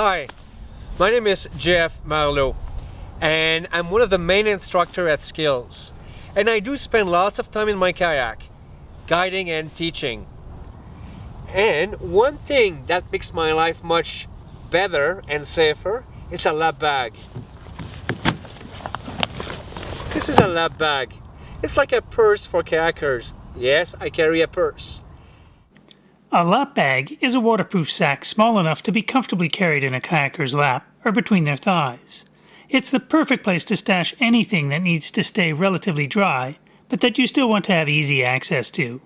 Hi, my name is Jeff Marlowe and I'm one of the main instructors at SKILS, and I do spend lots of time in my kayak guiding and teaching. And one thing that makes my life much better and safer, it's a lap bag. This is a lap bag. It's like a purse for kayakers. Yes, I carry a purse. A lap bag is a waterproof sack small enough to be comfortably carried in a kayaker's lap or between their thighs. It's the perfect place to stash anything that needs to stay relatively dry, but that you still want to have easy access to.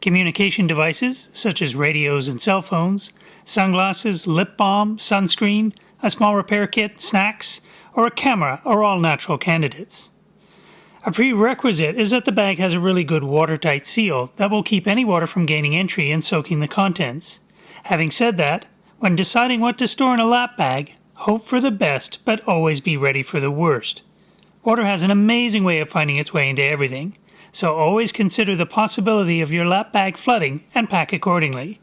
Communication devices, such as radios and cell phones, sunglasses, lip balm, sunscreen, a small repair kit, snacks, or a camera are all natural candidates. A prerequisite is that the bag has a really good watertight seal that will keep any water from gaining entry and soaking the contents. Having said that, when deciding what to store in a lap bag, hope for the best but always be ready for the worst. Water has an amazing way of finding its way into everything, so always consider the possibility of your lap bag flooding and pack accordingly.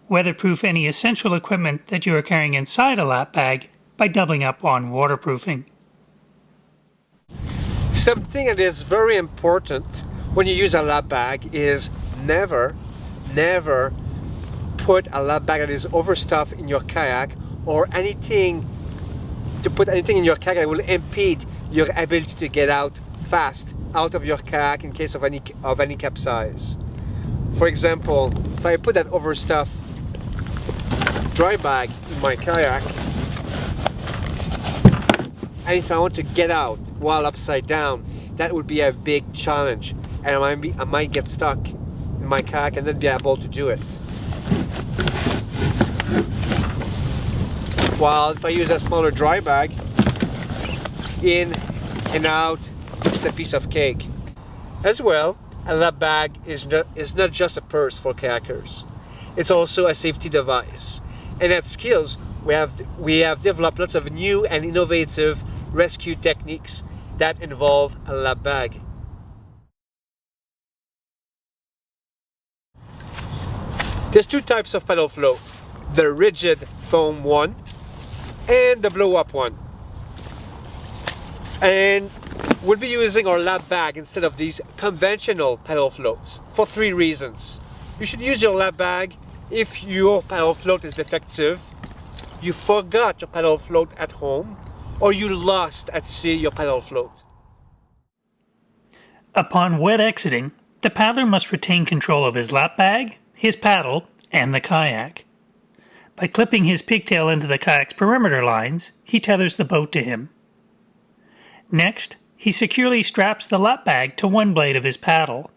Weatherproof any essential equipment that you are carrying inside a lap bag by doubling up on waterproofing. Something that is very important when you use a lap bag is never put a lap bag that is overstuffed in your kayak, or put anything in your kayak that will impede your ability to get out fast out of your kayak in case of any capsize. For example, if I put that overstuffed dry bag in my kayak, and if I want to get out while upside down, that would be a big challenge, and I might get stuck in my kayak and then be able to do it. While if I use a smaller dry bag, in and out, it's a piece of cake. As well, a lap bag is not just a purse for kayakers. It's also a safety device. And at SKILS, we have developed lots of new and innovative rescue techniques that involve a lap bag. There's two types of paddle float: the rigid foam one and the blow up one. And we'll be using our lap bag instead of these conventional paddle floats for three reasons. You should use your lap bag if your paddle float is defective, you forgot your paddle float at home, or you lost at sea your paddle float. Upon wet exiting, the paddler must retain control of his lap bag, his paddle, and the kayak. By clipping his pigtail into the kayak's perimeter lines, he tethers the boat to him. Next, he securely straps the lap bag to one blade of his paddle.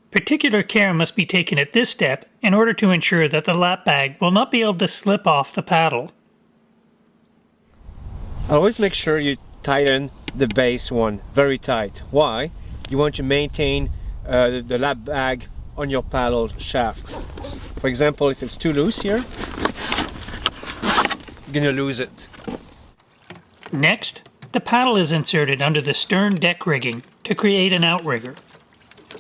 Particular care must be taken at this step in order to ensure that the lap bag will not be able to slip off the paddle. Always make sure you tighten the base one very tight. Why? You want to maintain the lap bag on your paddle shaft. For example, if it's too loose here, you're going to lose it. Next, the paddle is inserted under the stern deck rigging to create an outrigger.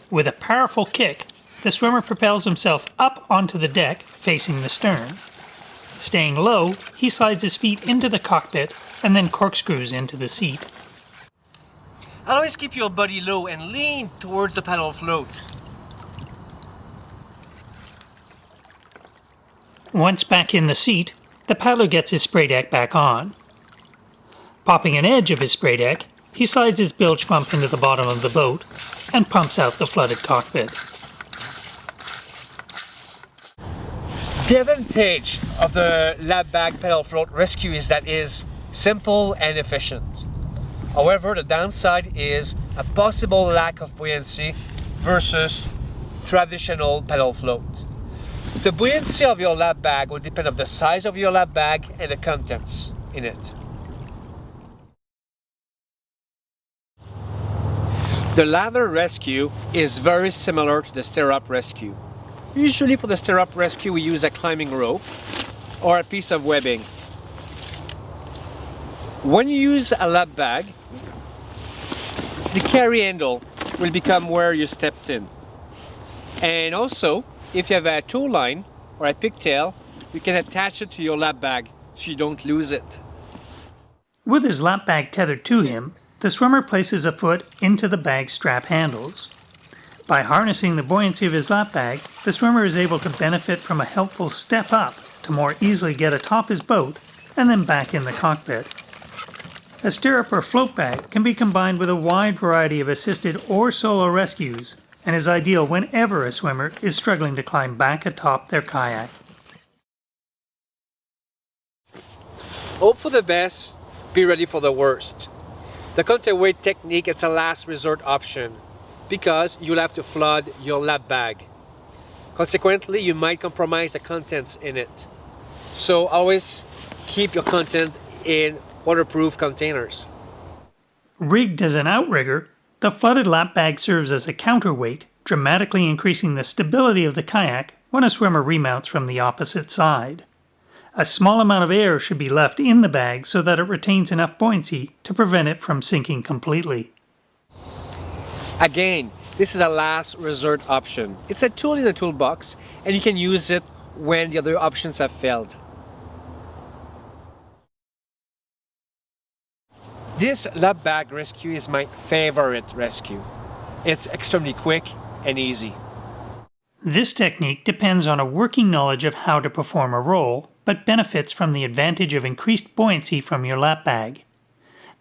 With a powerful kick, the swimmer propels himself up onto the deck facing the stern. Staying low, he slides his feet into the cockpit and then corkscrews into the seat. Always keep your body low and lean towards the paddle float. Once back in the seat, the paddler gets his spray deck back on. Popping an edge of his spray deck, he slides his bilge pump into the bottom of the boat and pumps out the flooded cockpit. The advantage of the lap bag paddle float rescue is that it is simple and efficient. However, the downside is a possible lack of buoyancy versus traditional paddle float. The buoyancy of your lap bag will depend on the size of your lap bag and the contents in it. The ladder rescue is very similar to the stirrup rescue. Usually for the stirrup rescue we use a climbing rope or a piece of webbing. When you use a lap bag, the carry handle will become where you stepped in. And also, if you have a tow line or a pigtail, you can attach it to your lap bag so you don't lose it. With his lap bag tethered to him, the swimmer places a foot into the bag's strap handles. By harnessing the buoyancy of his lap bag, the swimmer is able to benefit from a helpful step up to more easily get atop his boat and then back in the cockpit. A stirrup or float bag can be combined with a wide variety of assisted or solo rescues and is ideal whenever a swimmer is struggling to climb back atop their kayak. Hope for the best, be ready for the worst. The counterweight technique is a last resort option because you'll have to flood your lap bag. Consequently, you might compromise the contents in it. So always keep your content in waterproof containers. Rigged as an outrigger, the flooded lap bag serves as a counterweight, dramatically increasing the stability of the kayak when a swimmer remounts from the opposite side. A small amount of air should be left in the bag so that it retains enough buoyancy to prevent it from sinking completely. Again, this is a last resort option. It's a tool in the toolbox and you can use it when the other options have failed. This lap bag rescue is my favorite rescue. It's extremely quick and easy. This technique depends on a working knowledge of how to perform a roll, but benefits from the advantage of increased buoyancy from your lap bag.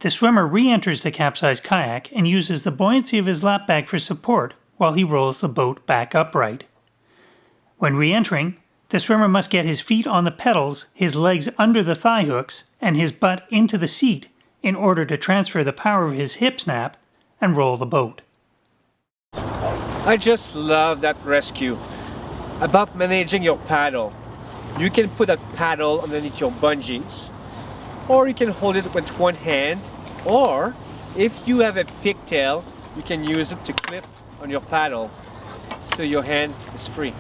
The swimmer re-enters the capsized kayak and uses the buoyancy of his lap bag for support while he rolls the boat back upright. When re-entering, the swimmer must get his feet on the pedals, his legs under the thigh hooks, and his butt into the seat in order to transfer the power of his hip snap and roll the boat. I just love that rescue. About managing your paddle. You can put a paddle underneath your bungees, or you can hold it with one hand, or if you have a pigtail, you can use it to clip on your paddle so your hand is free.